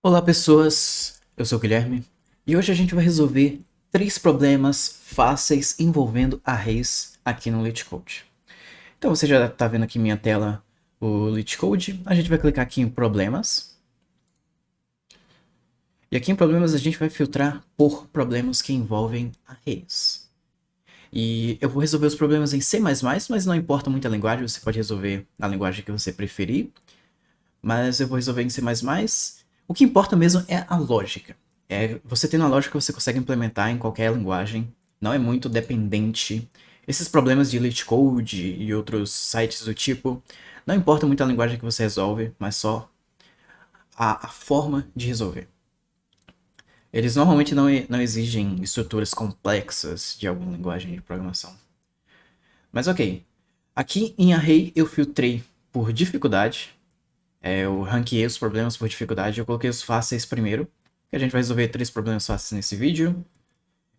Olá pessoas, eu sou o Guilherme e hoje a gente vai resolver 3 problemas fáceis envolvendo arrays aqui no LeetCode. Então você já está vendo aqui minha tela o LeetCode, a gente vai clicar aqui em problemas e aqui em problemas a gente vai filtrar por problemas que envolvem arrays. E eu vou resolver os problemas em C++, mas não importa muito a linguagem, você pode resolver na linguagem que você preferir, mas eu vou resolver em C++. O que importa mesmo é a lógica. Você tendo a lógica, você consegue implementar em qualquer linguagem, não é muito dependente. Esses problemas de LeetCode e outros sites do tipo, não importa muito a linguagem que você resolve, mas só a forma de resolver. Eles normalmente não exigem estruturas complexas de alguma linguagem de programação. Mas ok, aqui em Array eu filtrei por dificuldade. Eu ranqueei os problemas por dificuldade, eu coloquei os fáceis primeiro, que a gente vai resolver 3 problemas fáceis nesse vídeo.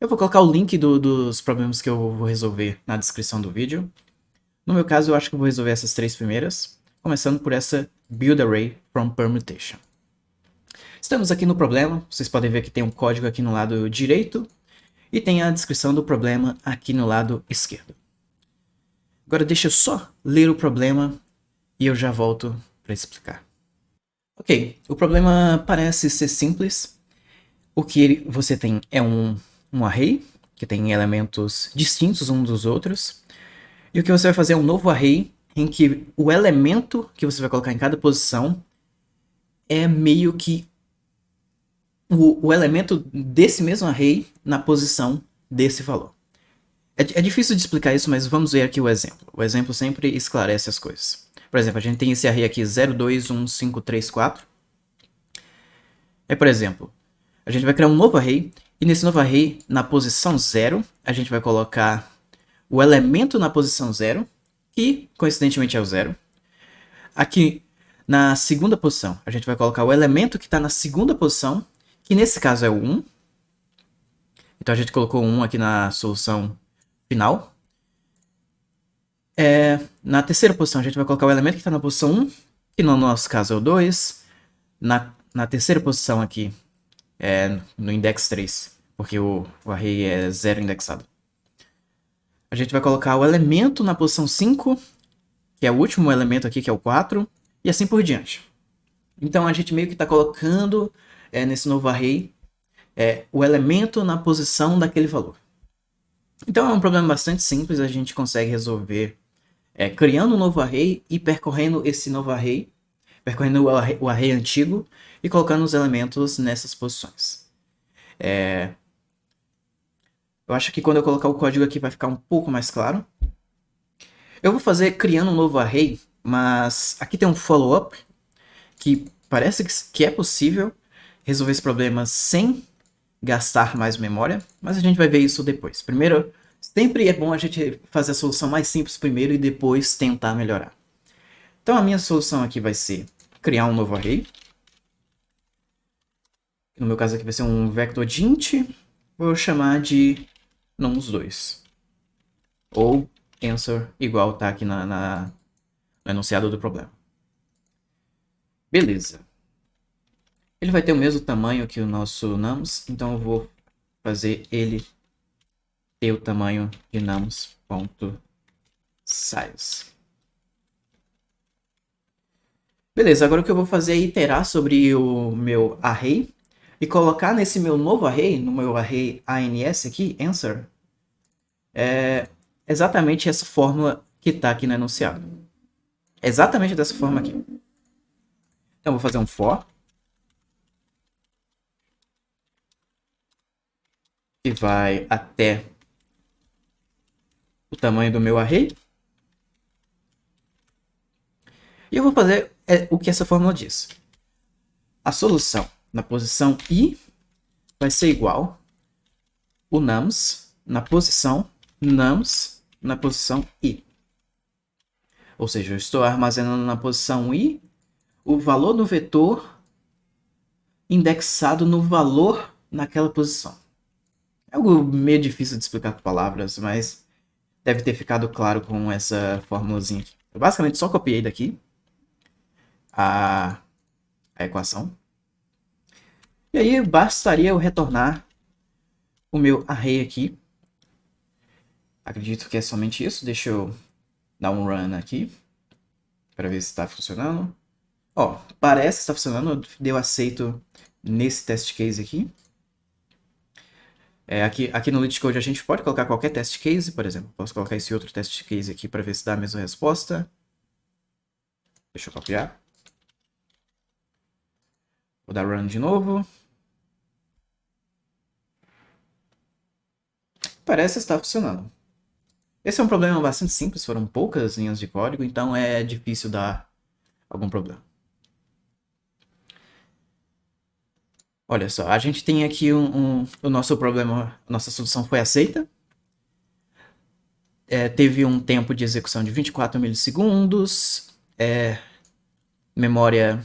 Eu vou colocar o link dos problemas que eu vou resolver na descrição do vídeo. No meu caso, eu acho que eu vou resolver essas 3 primeiras, começando por essa Build Array from Permutation. Estamos aqui no problema, vocês podem ver que tem um código aqui no lado direito e tem a descrição do problema aqui no lado esquerdo. Agora deixa eu só ler o problema e eu já volto para explicar. Ok, o problema parece ser simples. O que você tem é um array, que tem elementos distintos uns dos outros. E o que você vai fazer é um novo array, em que o elemento que você vai colocar em cada posição é meio que o elemento desse mesmo array na posição desse valor. É difícil de explicar isso, mas vamos ver aqui o exemplo. O exemplo sempre esclarece as coisas. Por exemplo, a gente tem esse array aqui 021534. Por exemplo, a gente vai criar um novo array, e nesse novo array, na posição 0, a gente vai colocar o elemento na posição 0, que coincidentemente é o 0. Aqui na segunda posição, a gente vai colocar o elemento que está na segunda posição, que nesse caso é o 1. Então a gente colocou o 1 aqui na solução final. Na terceira posição, a gente vai colocar o elemento que está na posição 1, que no nosso caso é o 2. Na terceira posição aqui, no index 3, porque o array é 0 indexado. A gente vai colocar o elemento na posição 5, que é o último elemento aqui, que é o 4, e assim por diante. Então a gente meio que está colocando nesse novo array o elemento na posição daquele valor. Então é um problema bastante simples, a gente consegue resolver criando um novo array e percorrendo esse novo array, percorrendo o array antigo e colocando os elementos nessas posições. Eu acho que quando eu colocar o código aqui vai ficar um pouco mais claro. Eu vou fazer criando um novo array, mas aqui tem um follow-up que parece que é possível resolver esse problema sem gastar mais memória, mas a gente vai ver isso depois. Primeiro, sempre é bom a gente fazer a solução mais simples primeiro e depois tentar melhorar. Então a minha solução aqui vai ser criar um novo array. No meu caso aqui vai ser um vector de int. Vou chamar de nums2. Ou answer igual tá aqui no enunciado do problema. Beleza. Ele vai ter o mesmo tamanho que o nosso nums, então eu vou fazer ele ter o tamanho de nums.size. Beleza, agora o que eu vou fazer é iterar sobre o meu array e colocar nesse meu novo array, no meu array ANS aqui, answer, exatamente essa fórmula que está aqui no enunciado. Exatamente dessa forma aqui. Então eu vou fazer um for que vai até o tamanho do meu array. E eu vou fazer o que essa fórmula diz. A solução na posição i vai ser igual o nums na posição nums na posição i. Ou seja, eu estou armazenando na posição i o valor do vetor indexado no valor naquela posição. É algo meio difícil de explicar com palavras, mas deve ter ficado claro com essa formulazinha aqui. Eu basicamente só copiei daqui a equação. E aí bastaria eu retornar o meu array aqui. Acredito que é somente isso. Deixa eu dar um run aqui para ver se está funcionando. Ó, parece que está funcionando. Deu aceito nesse test case aqui. Aqui no LeetCode a gente pode colocar qualquer test case, por exemplo. Posso colocar esse outro test case aqui para ver se dá a mesma resposta. Deixa eu copiar. Vou dar run de novo. Parece estar funcionando. Esse é um problema bastante simples, foram poucas linhas de código, então é difícil dar algum problema. Olha só, a gente tem aqui o nosso problema, nossa solução foi aceita. Teve um tempo de execução de 24 milissegundos, memória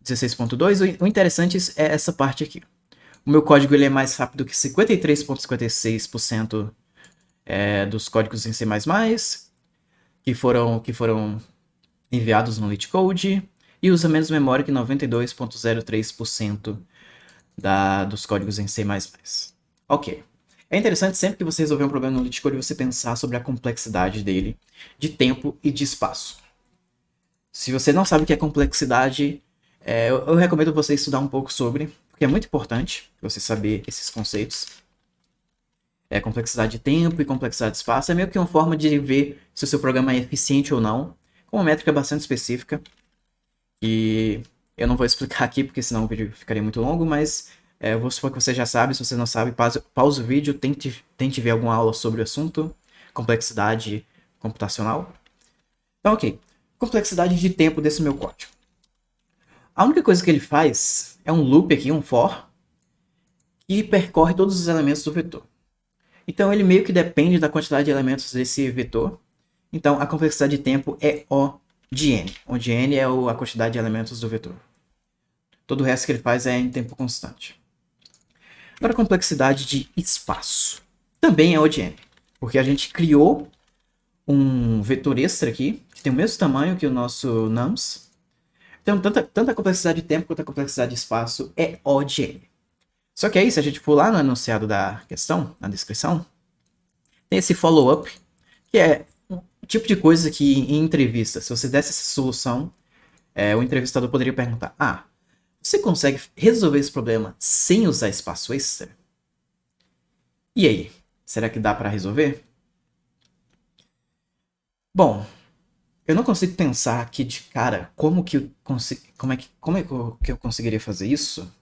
16.2. O interessante é essa parte aqui. O meu código ele é mais rápido que 53,56% dos códigos em C++, que foram enviados no LeetCode, e usa menos memória que 92,03% dos códigos em C++. Ok. É interessante sempre que você resolver um problema no LeetCode você pensar sobre a complexidade dele, de tempo e de espaço. Se você não sabe o que é complexidade, eu recomendo você estudar um pouco sobre, porque é muito importante você saber esses conceitos. Complexidade de tempo e complexidade de espaço é meio que uma forma de ver se o seu programa é eficiente ou não, com uma métrica bastante específica. E eu não vou explicar aqui, porque senão o vídeo ficaria muito longo, mas eu vou supor que você já sabe. Se você não sabe, pause o vídeo, tente ver alguma aula sobre o assunto, complexidade computacional. Então, ok. Complexidade de tempo desse meu código. A única coisa que ele faz é um loop aqui, um for, que percorre todos os elementos do vetor. Então ele meio que depende da quantidade de elementos desse vetor. Então a complexidade de tempo é O de n, onde n é a quantidade de elementos do vetor. Todo o resto que ele faz é em tempo constante. Agora a complexidade de espaço também é O de n, porque a gente criou um vetor extra aqui, que tem o mesmo tamanho que o nosso nums. Então tanto a complexidade de tempo quanto a complexidade de espaço é O de n. Só que aí, se a gente for lá no enunciado da questão, na descrição, tem esse follow-up, que é um tipo de coisa que em entrevista, se você desse essa solução, o entrevistador poderia perguntar: você consegue resolver esse problema sem usar espaço extra? E aí, será que dá para resolver? Bom, eu não consigo pensar aqui de cara como que eu conseguiria fazer isso,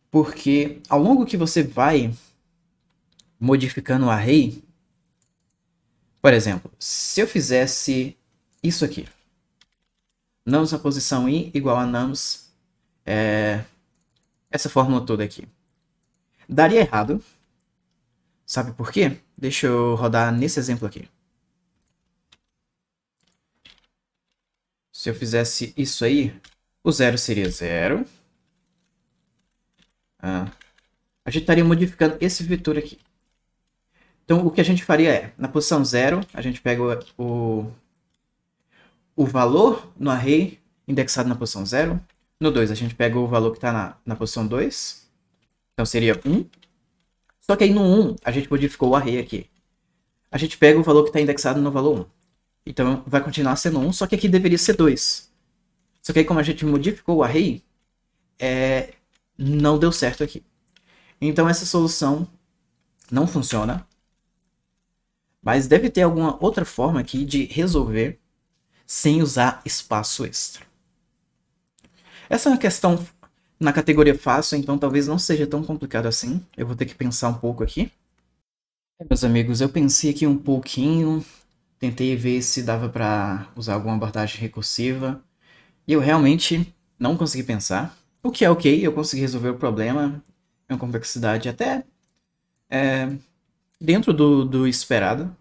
porque ao longo que você vai modificando o array, por exemplo, se eu fizesse isso aqui, nums na posição i igual a nums, essa fórmula toda aqui, daria errado. Sabe por quê? Deixa eu rodar nesse exemplo aqui. Se eu fizesse isso aí, o 0 seria 0. A gente estaria modificando esse vetor aqui. Então, o que a gente faria é, na posição 0, a gente pega o valor no array indexado na posição 0. No 2, a gente pega o valor que está na posição 2. Então, seria 1. Só que aí no 1, a gente modificou o array aqui. A gente pega o valor que está indexado no valor 1. Então, vai continuar sendo 1, só que aqui deveria ser 2. Só que aí, como a gente modificou o array, não deu certo aqui. Então, essa solução não funciona. Mas deve ter alguma outra forma aqui de resolver sem usar espaço extra. Essa é uma questão na categoria fácil, então talvez não seja tão complicado assim. Eu vou ter que pensar um pouco aqui. Meus amigos, eu pensei aqui um pouquinho, tentei ver se dava para usar alguma abordagem recursiva, e eu realmente não consegui pensar. O que é ok, eu consegui resolver o problema, é uma complexidade até dentro do esperado.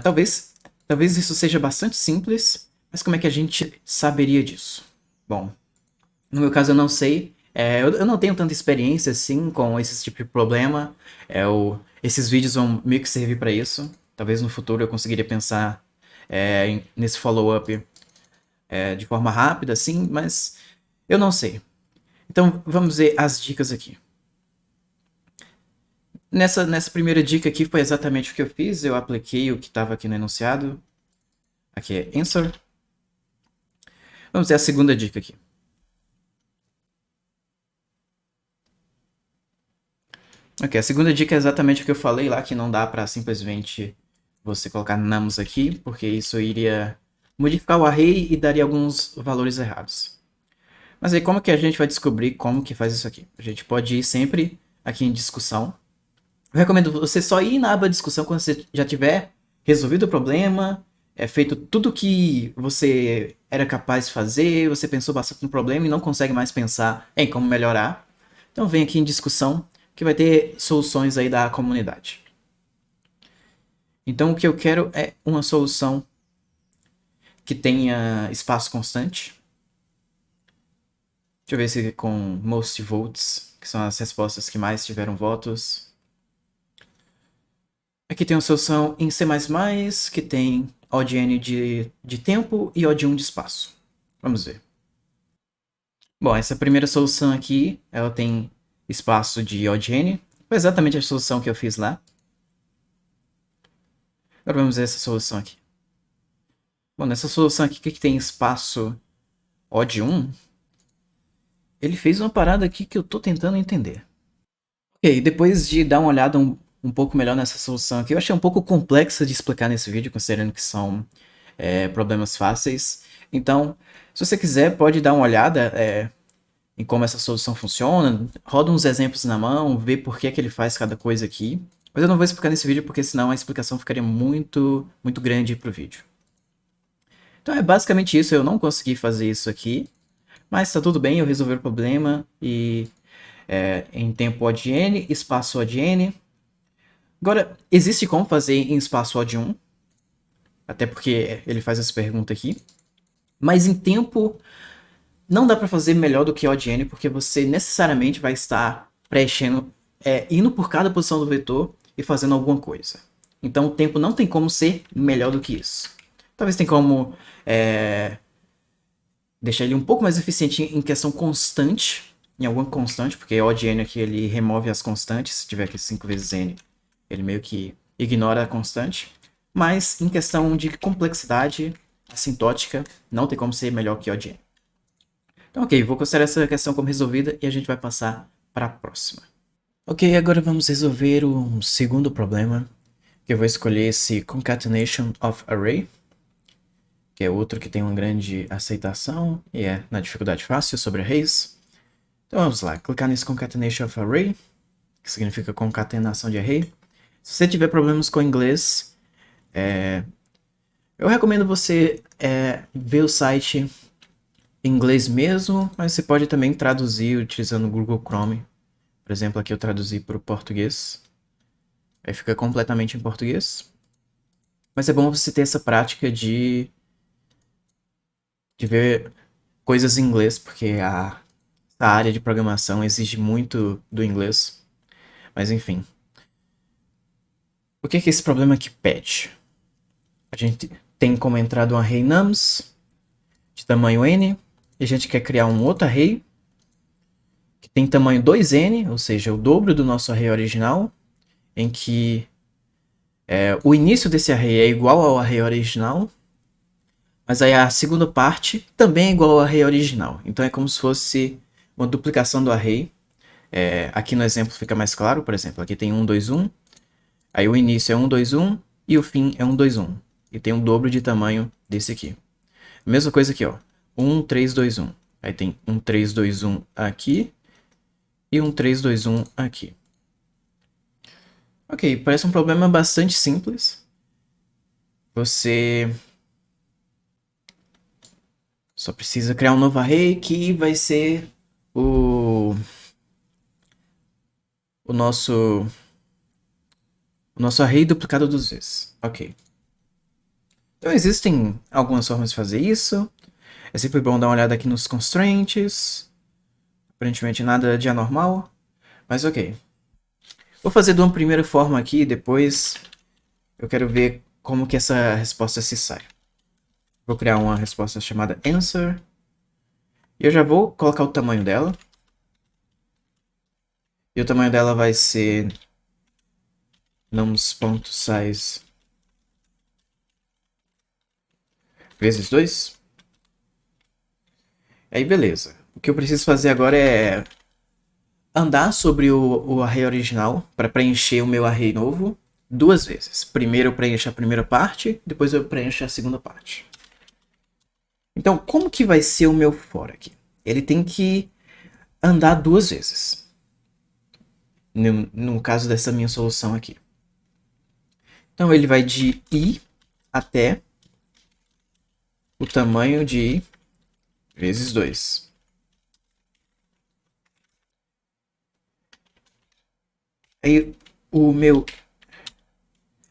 Talvez isso seja bastante simples, mas como é que a gente saberia disso? Bom, no meu caso eu não sei. Eu não tenho tanta experiência assim com esse tipo de problema. Esses vídeos vão meio que servir para isso. Talvez no futuro eu conseguiria pensar nesse follow-up de forma rápida, assim, mas Eu não sei. Então vamos ver as dicas aqui. Nessa primeira dica aqui foi exatamente o que eu fiz. Eu apliquei o que estava aqui no enunciado. Aqui é answer. Vamos ver a segunda dica aqui. Ok, a segunda dica é exatamente o que eu falei lá, que não dá para simplesmente você colocar nums aqui, porque isso iria modificar o array e daria alguns valores errados. Mas aí como que a gente vai descobrir como que faz isso aqui? A gente pode ir sempre aqui em discussão. Eu recomendo você só ir na aba discussão quando você já tiver resolvido o problema, feito tudo que você era capaz de fazer, você pensou bastante no problema e não consegue mais pensar em como melhorar. Então vem aqui em discussão que vai ter soluções aí da comunidade. Então o que eu quero é uma solução que tenha espaço constante. Deixa eu ver se com most votes, que são as respostas que mais tiveram votos. Aqui tem uma solução em C++, que tem odd_n de tempo e odd_1 de espaço. Vamos ver. Bom, essa primeira solução aqui, ela tem espaço de odd_n. Foi exatamente a solução que eu fiz lá. Agora vamos ver essa solução aqui. Bom, nessa solução aqui que tem espaço odd_1, ele fez uma parada aqui que eu tô tentando entender. Ok, depois de dar uma olhada um pouco melhor nessa solução aqui, eu achei um pouco complexa de explicar nesse vídeo, considerando que são problemas fáceis. Então, se você quiser, pode dar uma olhada em como essa solução funciona, roda uns exemplos na mão, vê por que ele faz cada coisa aqui. Mas eu não vou explicar nesse vídeo, porque senão a explicação ficaria muito grande pro vídeo. Então é basicamente isso, eu não consegui fazer isso aqui, mas tá tudo bem, eu resolvi o problema e em tempo odd_n, espaço odd_n. Agora, existe como fazer em espaço odd_1, até porque ele faz essa pergunta aqui, mas em tempo não dá para fazer melhor do que odd_n, porque você necessariamente vai estar preenchendo, indo por cada posição do vetor e fazendo alguma coisa. Então o tempo não tem como ser melhor do que isso. Talvez tenha como deixar ele um pouco mais eficiente em questão constante, em alguma constante, porque odd_n aqui ele remove as constantes, se tiver aqui 5 vezes n, ele meio que ignora a constante. Mas em questão de complexidade assintótica, não tem como ser melhor que odd_n. Então ok, vou considerar essa questão como resolvida e a gente vai passar para a próxima. Ok, agora vamos resolver um segundo problema, que eu vou escolher esse Concatenation of Array, que é outro que tem uma grande aceitação e é na dificuldade fácil sobre arrays. Então vamos lá, clicar nesse Concatenation of Array, que significa concatenação de array. Se você tiver problemas com inglês, eu recomendo você ver o site em inglês mesmo, mas você pode também traduzir utilizando o Google Chrome. Por exemplo, aqui eu traduzi para o português. Aí fica completamente em português. Mas é bom você ter essa prática de ver coisas em inglês, porque a área de programação exige muito do inglês. Mas enfim. O que esse problema aqui pede? A gente tem como entrada um array nums de tamanho n, e a gente quer criar um outro array que tem tamanho 2n, ou seja, o dobro do nosso array original, em que o início desse array é igual ao array original, mas aí a segunda parte também é igual ao array original. Então é como se fosse uma duplicação do array. Aqui no exemplo fica mais claro, por exemplo, aqui tem 1, 2, 1, aí o início é 1, 2, 1 e o fim é 1, 2, 1. E tem um dobro de tamanho desse aqui. Mesma coisa aqui, ó. 1, 3, 2, 1. Aí tem 1, 3, 2, 1 aqui e 1, 3, 2, 1 aqui. Ok, parece um problema bastante simples. Você só precisa criar um novo array que vai ser o nosso array duplicado 2 vezes. Ok. Então existem algumas formas de fazer isso. É sempre bom dar uma olhada aqui nos constraints. Aparentemente nada de anormal, mas ok. Vou fazer de uma primeira forma aqui, depois eu quero ver como que essa resposta se sai. Vou criar uma resposta chamada answer. E eu já vou colocar o tamanho dela. E o tamanho dela vai ser nums.size vezes 2. Aí beleza. O que eu preciso fazer agora é andar sobre o array original para preencher o meu array novo duas vezes. Primeiro eu preencho a primeira parte, depois eu preencho a segunda parte. Então, como que vai ser o meu for aqui? Ele tem que andar duas vezes. No caso dessa minha solução aqui. Então, ele vai de i até o tamanho de i vezes 2. Aí,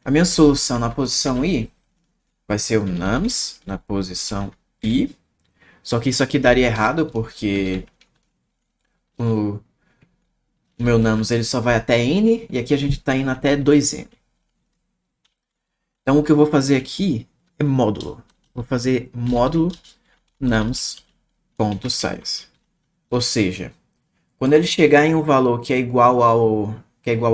a minha solução na posição i vai ser o nums na posição i. Só que isso aqui daria errado porque o meu nums ele só vai até n e aqui a gente está indo até 2n. Então o que eu vou fazer aqui é módulo. Vou fazer módulo nums.size. Ou seja, quando ele chegar em um valor que é igual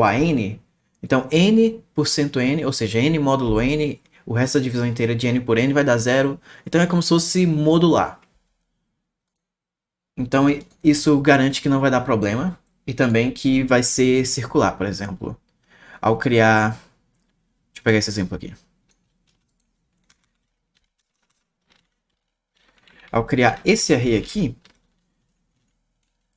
a n, então n%n, ou seja, n módulo n, o resto da divisão inteira de n por n vai dar zero. Então é como se fosse modular. Então isso garante que não vai dar problema e também que vai ser circular, por exemplo. Ao criar... Deixa eu pegar esse exemplo aqui. Ao criar esse array aqui,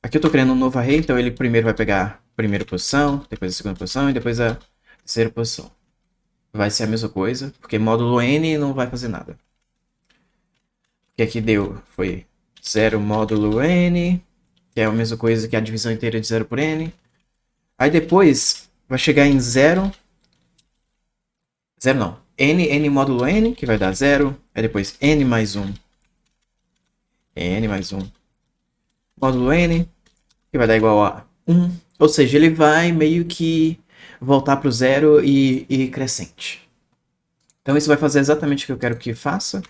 aqui eu estou criando um novo array, então ele primeiro vai pegar a primeira posição, depois a segunda posição e depois a terceira posição. Vai ser a mesma coisa, porque módulo n não vai fazer nada. O que aqui deu foi 0 módulo n, que é a mesma coisa que a divisão inteira de 0 por n. Aí depois vai chegar em 0. 0 não. N módulo n, que vai dar 0. Aí depois n mais 1. N mais 1. Módulo n, que vai dar igual a 1. Ou seja, ele vai meio que voltar para o zero e crescente. Então isso vai fazer exatamente o que eu quero que faça.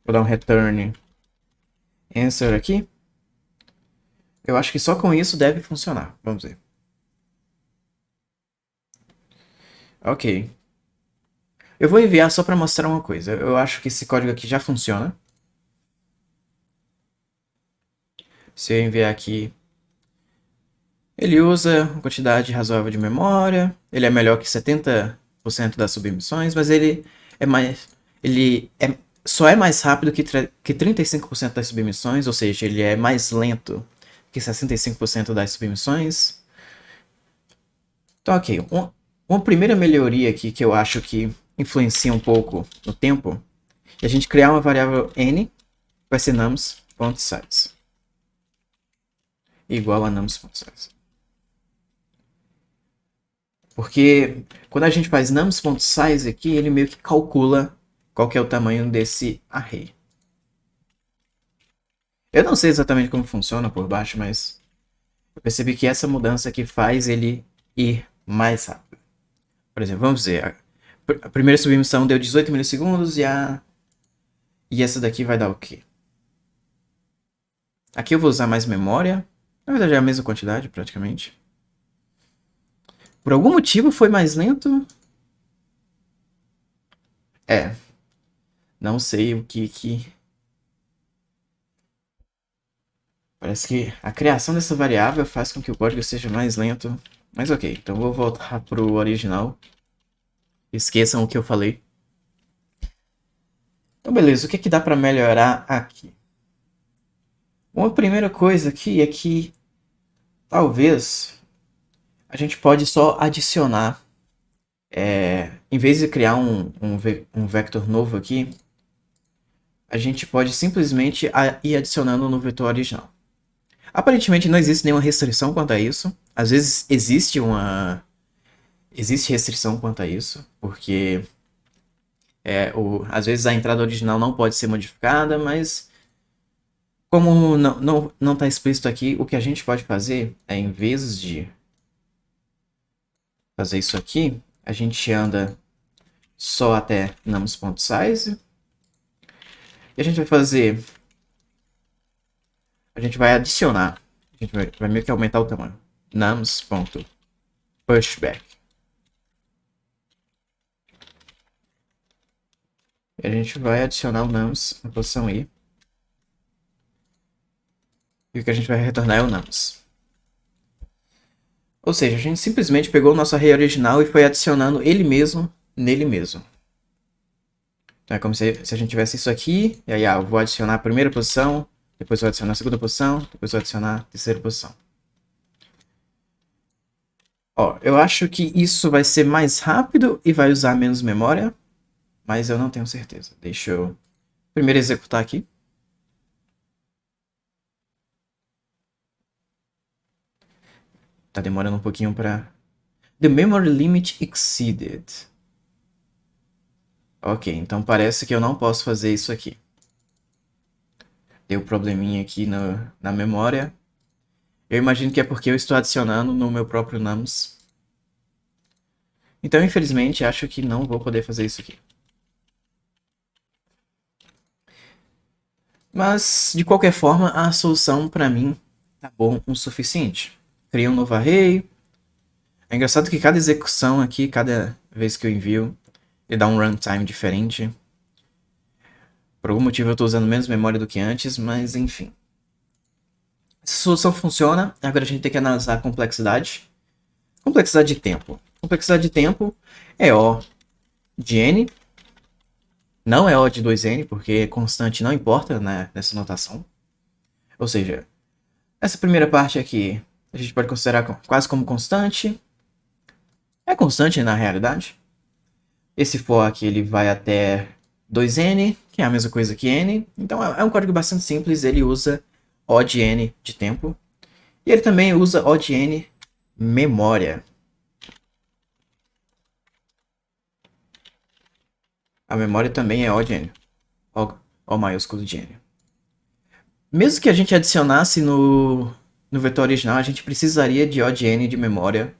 Vou dar um return answer aqui. Eu acho que só com isso deve funcionar. Vamos ver. Ok. Eu vou enviar só para mostrar uma coisa. Eu acho que esse código aqui já funciona. Se eu enviar aqui, ele usa uma quantidade razoável de memória. Ele é melhor que 70% das submissões, mas só é mais rápido que 35% das submissões, ou seja, ele é mais lento que 65% das submissões. Então, ok. Uma primeira melhoria aqui que eu acho que influencia um pouco no tempo é a gente criar uma variável n, que vai ser nums.size. Igual a nums.size. Porque quando a gente faz nums.size aqui, ele meio que calcula qual que é o tamanho desse array. Eu não sei exatamente como funciona por baixo, mas eu percebi que essa mudança aqui faz ele ir mais rápido. Por exemplo, vamos ver. A primeira submissão deu 18 milissegundos e essa daqui vai dar o quê? Aqui eu vou usar mais memória. Na verdade é a mesma quantidade, praticamente. Por algum motivo foi mais lento? É. Não sei o que... Parece que a criação dessa variável faz com que o código seja mais lento. Mas ok, então vou voltar pro original. Esqueçam o que eu falei. Então beleza, o que dá para melhorar aqui? Uma primeira coisa aqui é que talvez a gente pode só adicionar, em vez de criar um vector novo aqui, a gente pode simplesmente ir adicionando no vetor original. Aparentemente não existe nenhuma restrição quanto a isso. Às vezes existe restrição quanto a isso, porque às vezes a entrada original não pode ser modificada, mas como não está explícito aqui, o que a gente pode fazer é, em vez de fazer isso aqui, a gente anda só até nums.size. E a gente vai fazer a gente vai adicionar. A gente vai meio que aumentar o tamanho. nums.pushback. E a gente vai adicionar o nums na posição i. E o que a gente vai retornar é o nums. Ou seja, a gente simplesmente pegou o nosso array original e foi adicionando ele mesmo nele mesmo. Então é como se a gente tivesse isso aqui, e aí eu vou adicionar a primeira posição, depois vou adicionar a segunda posição, depois vou adicionar a terceira posição. Ó, eu acho que isso vai ser mais rápido e vai usar menos memória, mas eu não tenho certeza. Deixa eu primeiro executar aqui. Tá demorando um pouquinho para... The memory limit exceeded. Ok, então parece que eu não posso fazer isso aqui. Deu probleminha aqui na memória. Eu imagino que é porque eu estou adicionando no meu próprio nums. Então, infelizmente, acho que não vou poder fazer isso aqui. Mas, de qualquer forma, a solução para mim tá bom o suficiente. Criei um novo array. É engraçado que cada execução aqui, cada vez que eu envio, ele dá um runtime diferente. Por algum motivo eu estou usando menos memória do que antes, mas enfim. Essa solução funciona, agora a gente tem que analisar a complexidade. Complexidade de tempo. Complexidade de tempo é O de N. Não é O de 2N, porque constante não importa, né, nessa notação. Ou seja, essa primeira parte aqui a gente pode considerar quase como constante. É constante na realidade. Esse for aqui ele vai até 2N, que é a mesma coisa que N. Então é um código bastante simples, ele usa O de N de tempo. E ele também usa O de N memória. A memória também é O de N. O maiúsculo de N. Mesmo que a gente adicionasse no vetor original, a gente precisaria de O de N de memória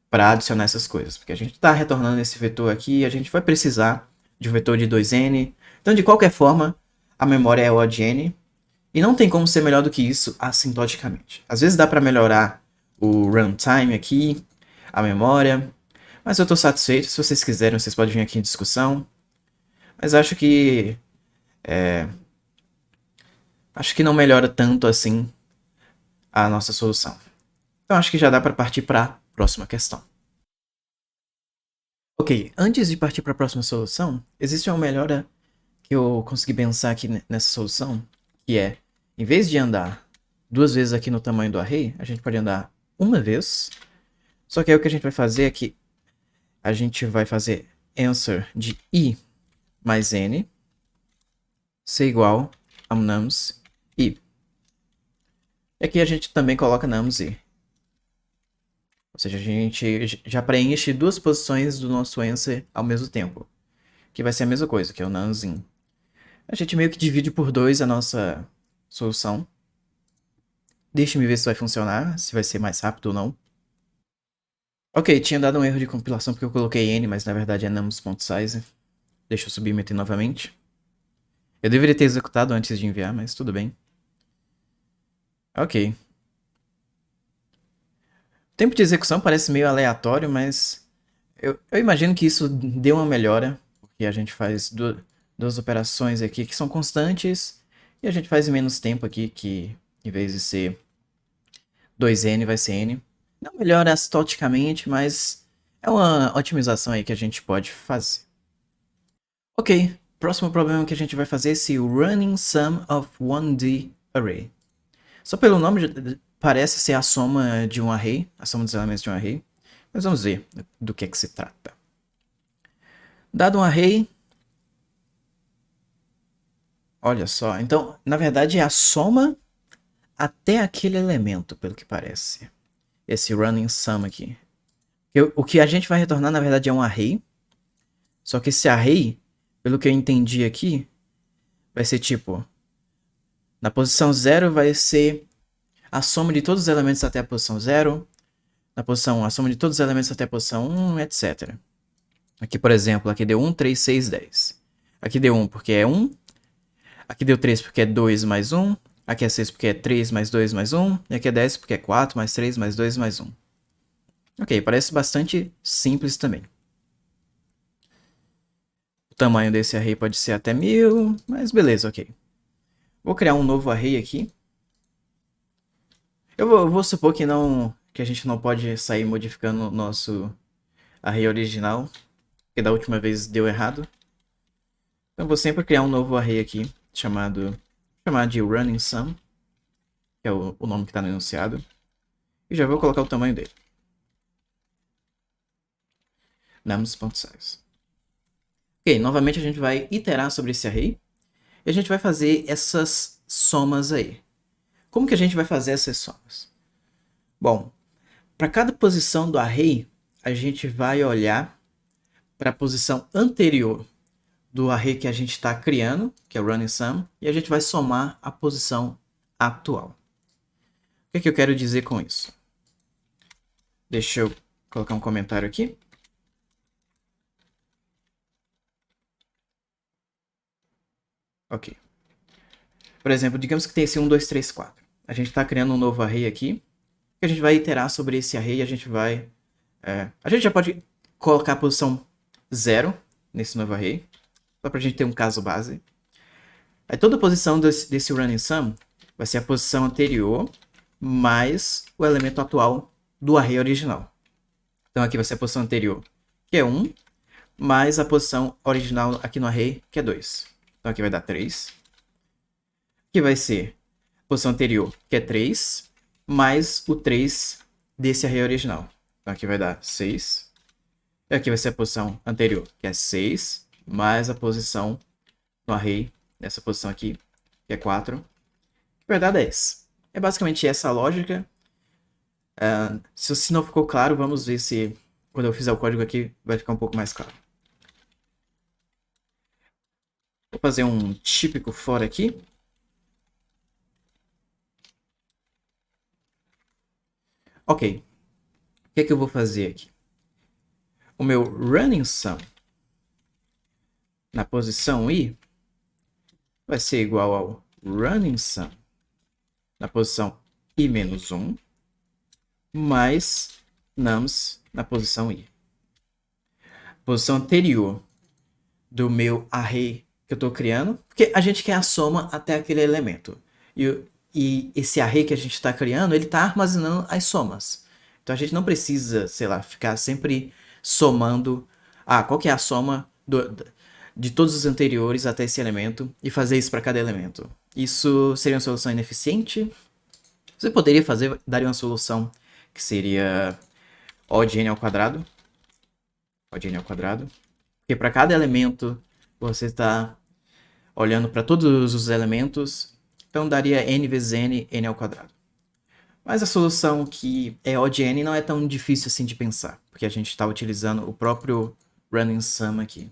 para adicionar essas coisas. Porque a gente está retornando esse vetor aqui e a gente vai precisar de um vetor de 2N. Então, de qualquer forma, a memória é O de N. E não tem como ser melhor do que isso assintoticamente. Às vezes dá para melhorar o runtime aqui, a memória. Mas eu estou satisfeito. Se vocês quiserem, vocês podem vir aqui em discussão. Mas acho que não melhora tanto assim a nossa solução. Então acho que já dá para partir para a próxima questão. Ok, antes de partir para a próxima solução, existe uma melhora que eu consegui pensar aqui nessa solução, que é, em vez de andar duas vezes aqui no tamanho do array, a gente pode andar uma vez. Só que aí o que a gente vai fazer é que a gente vai fazer answer de i mais n ser igual a nums i. E aqui a gente também coloca nums i. Ou seja, a gente já preenche duas posições do nosso answer ao mesmo tempo. Que vai ser a mesma coisa, que é o nums in. A gente meio que divide por 2 a nossa solução. Deixa-me ver se vai funcionar, se vai ser mais rápido ou não. Ok, tinha dado um erro de compilação porque eu coloquei n, mas na verdade é nums.size. Deixa eu submeter novamente. Eu deveria ter executado antes de enviar, mas tudo bem. Ok. O tempo de execução parece meio aleatório, mas eu imagino que isso deu uma melhora, porque a gente faz duas operações aqui que são constantes, e a gente faz em menos tempo aqui, que em vez de ser 2n vai ser n. Não melhora astoticamente, mas é uma otimização aí que a gente pode fazer. Ok, próximo problema que a gente vai fazer é esse running sum of 1D array. Só pelo nome parece ser a soma de um array, a soma dos elementos de um array. Mas vamos ver do que é que se trata. Dado um array... Olha só, então, na verdade é a soma até aquele elemento, pelo que parece. Esse running sum aqui. O que a gente vai retornar, na verdade, é um array. Só que esse array, pelo que eu entendi aqui, vai ser tipo... Na posição 0 vai ser a soma de todos os elementos até a posição 0. Na posição 1, a soma de todos os elementos até a posição 1, etc. Aqui, por exemplo, aqui deu 1, 3, 6, 10. Aqui deu 1 porque é 1. Aqui deu 3 porque é 2 mais 1. Aqui é 6 porque é 3 mais 2 mais 1. E aqui é 10 porque é 4 mais 3 mais 2 mais 1. Ok, parece bastante simples também. O tamanho desse array pode ser até 1000, mas beleza, ok. Vou criar um novo array aqui. Eu vou supor que a gente não pode sair modificando o nosso array original, porque da última vez deu errado. Então eu vou sempre criar um novo array aqui, chamado de running sum, que é o nome que está no enunciado. E já vou colocar o tamanho dele. nums.size. Ok, novamente a gente vai iterar sobre esse array. E a gente vai fazer essas somas aí. Como que a gente vai fazer essas somas? Bom, para cada posição do array, a gente vai olhar para a posição anterior do array que a gente está criando, que é o running sum, e a gente vai somar a posição atual. O que eu quero dizer com isso? Deixa eu colocar um comentário aqui. Ok. Por exemplo, digamos que tem esse 1, 2, 3, 4. A gente está criando um novo array aqui, que a gente vai iterar sobre esse array e a gente vai... a gente já pode colocar a posição 0 nesse novo array, só para a gente ter um caso base. Aí toda a posição desse running sum vai ser a posição anterior mais o elemento atual do array original. Então aqui vai ser a posição anterior, que é 1, mais a posição original aqui no array, que é 2. Então aqui vai dar 3. Aqui vai ser a posição anterior, que é 3, mais o 3 desse array original. Então aqui vai dar 6. E aqui vai ser a posição anterior, que é 6, mais a posição no array, nessa posição aqui, que é 4, que vai dar 10. É basicamente essa a lógica. Se não ficou claro, vamos ver se quando eu fizer o código aqui vai ficar um pouco mais claro. Vou fazer um típico for aqui. Ok. O que é que eu vou fazer aqui? O meu running sum na posição i vai ser igual ao running sum na posição i menos 1 mais nums na posição i. Posição anterior do meu array que eu estou criando, porque a gente quer a soma até aquele elemento. E esse array que a gente está criando, ele está armazenando as somas. Então a gente não precisa, sei lá, ficar sempre somando. Qual que é a soma de todos os anteriores até esse elemento e fazer isso para cada elemento. Isso seria uma solução ineficiente. Você poderia daria uma solução que seria O de n ao quadrado. O de n ao quadrado. Porque para cada elemento você está olhando para todos os elementos, então daria n vezes n, n ao quadrado. Mas a solução que é O de n não é tão difícil assim de pensar, porque a gente está utilizando o próprio running sum aqui.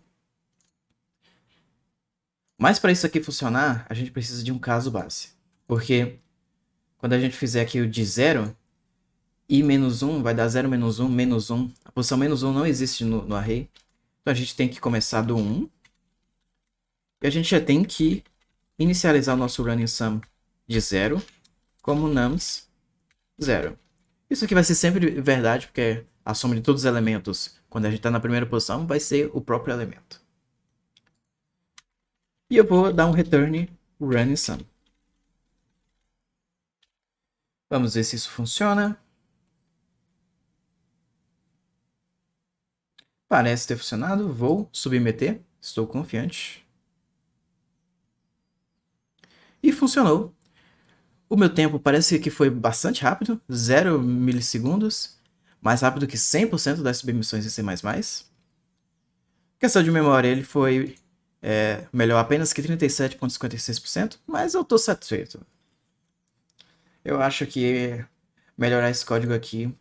Mas para isso aqui funcionar, a gente precisa de um caso base. Porque quando a gente fizer aqui o de 0, i menos 1 vai dar 0 menos 1, menos 1. A posição menos 1 não existe no array. Então a gente tem que começar do 1. E a gente já tem que inicializar o nosso running sum de 0 como nums 0. Isso aqui vai ser sempre verdade, porque a soma de todos os elementos, quando a gente está na primeira posição, vai ser o próprio elemento. E eu vou dar um return running sum. Vamos ver se isso funciona. Parece ter funcionado. Vou submeter. Estou confiante. E funcionou. O meu tempo parece que foi bastante rápido. 0 milissegundos. Mais rápido que 100% das submissões em C++. Questão de memória, ele foi melhor apenas que 37,56%. Mas eu estou satisfeito. Eu acho que melhorar esse código aqui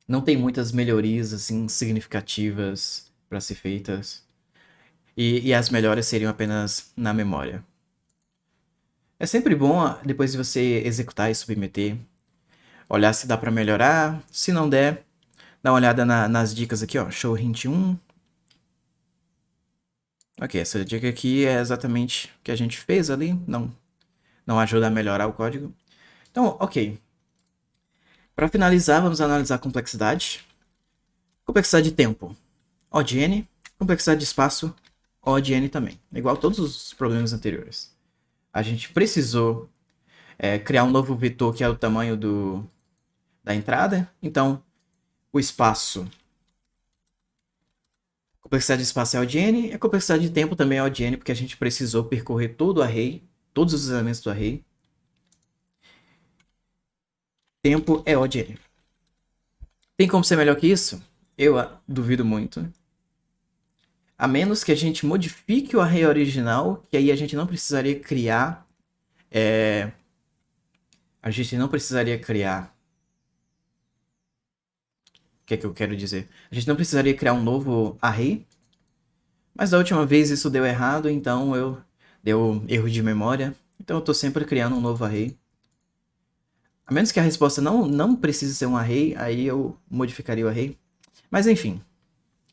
não tem muitas melhorias assim significativas para ser feitas. E as melhoras seriam apenas na memória. É sempre bom, depois de você executar e submeter, olhar se dá para melhorar. Se não der, dá uma olhada nas dicas aqui, ó. Show hint 1. Ok, essa dica aqui é exatamente o que a gente fez ali. Não não ajuda a melhorar o código. Então, ok. Para finalizar, vamos analisar a complexidade. Complexidade de tempo, O de n. Complexidade de espaço, O de n também. Igual a todos os problemas anteriores. A gente precisou criar um novo vetor que é o tamanho da entrada. Então, o espaço... Complexidade de espaço é O de n. E a complexidade de tempo também é O de n, porque a gente precisou percorrer todo o array, todos os elementos do array. Tempo é O de n. Tem como ser melhor que isso? Eu duvido muito. A menos que a gente modifique o array original, que aí a gente não precisaria criar... A gente não precisaria criar... O que é que eu quero dizer? A gente não precisaria criar um novo array. Mas da última vez isso deu errado, então deu erro de memória. Então eu estou sempre criando um novo array. A menos que a resposta não precise ser um array, aí eu modificaria o array. Mas enfim,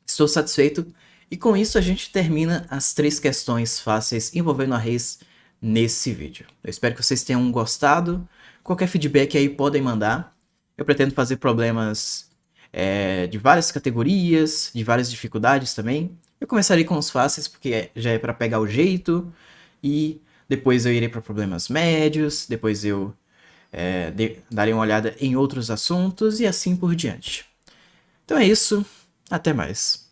estou satisfeito. E com isso a gente termina as 3 questões fáceis envolvendo arrays nesse vídeo. Eu espero que vocês tenham gostado. Qualquer feedback aí podem mandar. Eu pretendo fazer problemas de várias categorias, de várias dificuldades também. Eu começarei com os fáceis, porque já é para pegar o jeito. E depois eu irei para problemas médios. Depois eu darei uma olhada em outros assuntos e assim por diante. Então é isso. Até mais.